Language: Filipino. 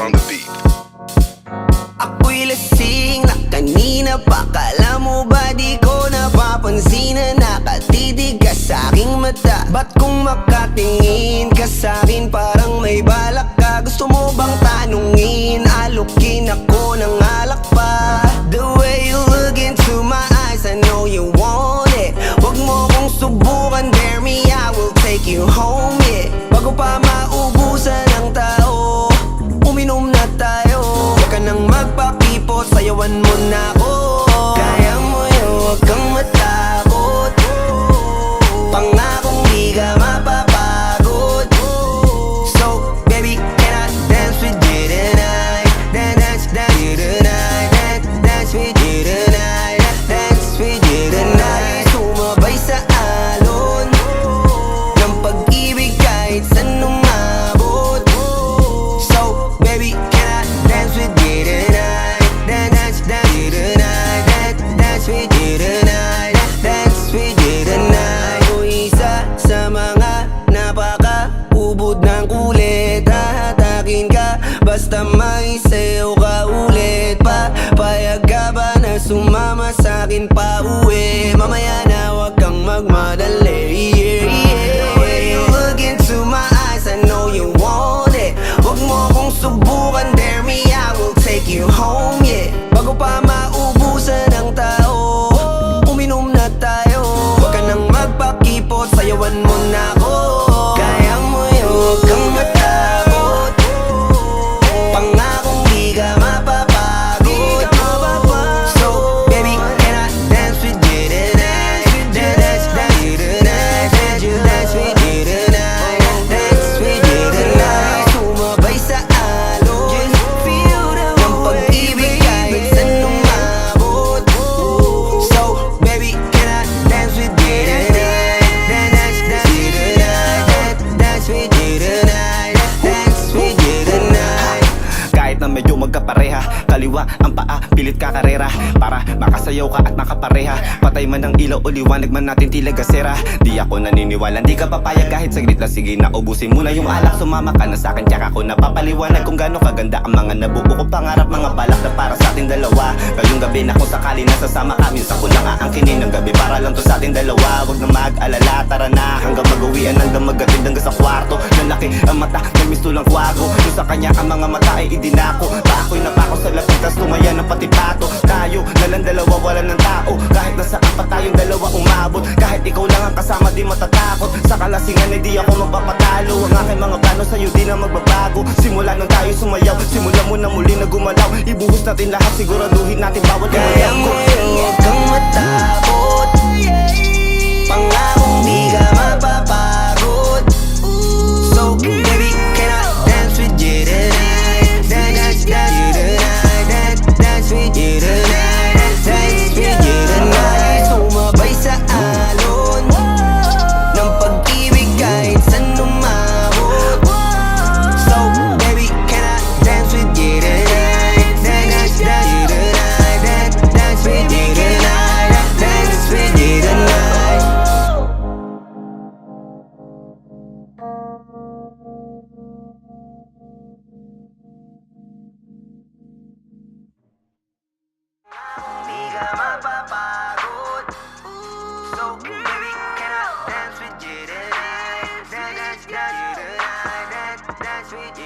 on the beat. Ako'y lasing na kanina pa. Kala mo ba di ko napapansin na nakatitig ka sa'king mata? Ba't kung makatingin ka sa'kin parang may balak ka? Gusto mo bang tanungin? Alukin ako ng alak pa. The way you look into my eyes, I know you want it. Wag mo kong subukan, dare me, I will take you home, yeah. Bago pa maubusan ng tao, uminom na tayo. Huwag ka nang magpakipot, sayawan mo na ako. Kaya mo yun, huwag kang matakot. Pangakong di ka mapapagod. So, baby, can I dance with you tonight? Dance with you tonight. Dance with you tonight. Dance with you tonight. Sumabay sa alon ng pag-ibig kahit saan umabot. So, baby, can I dance with you tonight? Dance with you tonight. Dance with you tonight. Dance with you tonight. O isa sa mga napaka-ubod ng kulit. Hahatakin ka basta may sayo ka ulit pa. Payag ka ba na sumama sa'kin pa uwi? Mamaya na wag kang magmadali, yeah, yeah. The way you look into my eyes, I know you want it. Wag mo kong subukan, dare me, I will take you home, yeah. Bago pa maubusan ng tao, uminom na tayo. Wag ka nang magpakipot, sayawan mo na ako. Kaya mo yun, wag kang matakot. Pangakong di ka mapapagod. So, baby, can I dance with you tonight? Dance with you tonight. Dance with you tonight. Dance with you tonight. Sumabay sa alon ng pag-ibig kahit saan umabot. So, baby, can I dance with you tonight? Dance with you tonight. Dance with you tonight. Dance with you tonight. Kahit na medyo magkapareha, kaliwa ang paa, pilit ka karera para makasayaw ka at makapareha. Patay man ang ilaw o liwanag man natin tila gasera. Di ako naniniwala, di ka papayag kahit saglit na. Sige na, ubusin mo na yung alak. Sumama ka na sa'kin, tsaka ako napapaliwanag kung gaano kaganda ang mga nabuo kong pangarap. Mga balak na para sa ating dalawa. Ngayong gabi na kung sakali nasasama ka, minsan ko lang aangkinin ng gabi para lang to sa ating dalawa. Huwag na mag-alala, tara na hanggang mag-uwian, hanggang maghatid hanggang sa kwarto. Lalaki ang mata, may mistulang kwago. Yung sa kanya ang mga mata ay idinako. Ako'y napako sa lapit, tas tumaya ng pati pato. Tayo nalang dalawa, wala ng tao. Kahit nasaan pa tayong dalawa umabot. Kahit ikaw lang ang kasama, di matatakot. Sa kalasingan ay di ako magpapatalo. Ang aking mga plano sa'yo di na magbabago. Simula nang tayo sumayaw, simula mo na muli na gumalaw. Ibuhos natin lahat, siguraduhin natin bawal yung Kaya mo yun, huwag kang matakot. Pangakong di ka mapapagod. So, baby, can I dance with you tonight? Dance with you tonight. Dance with you tonight. Dance with you tonight. Sumabay sa alon ng pag-ibig kahit saan umabot. So, baby, can I dance with you tonight? Dance with you tonight. Dance with you tonight. Dance with you tonight. Di ka mapapagod. So, baby, can I dance with you tonight? Dance with you tonight. Dance with you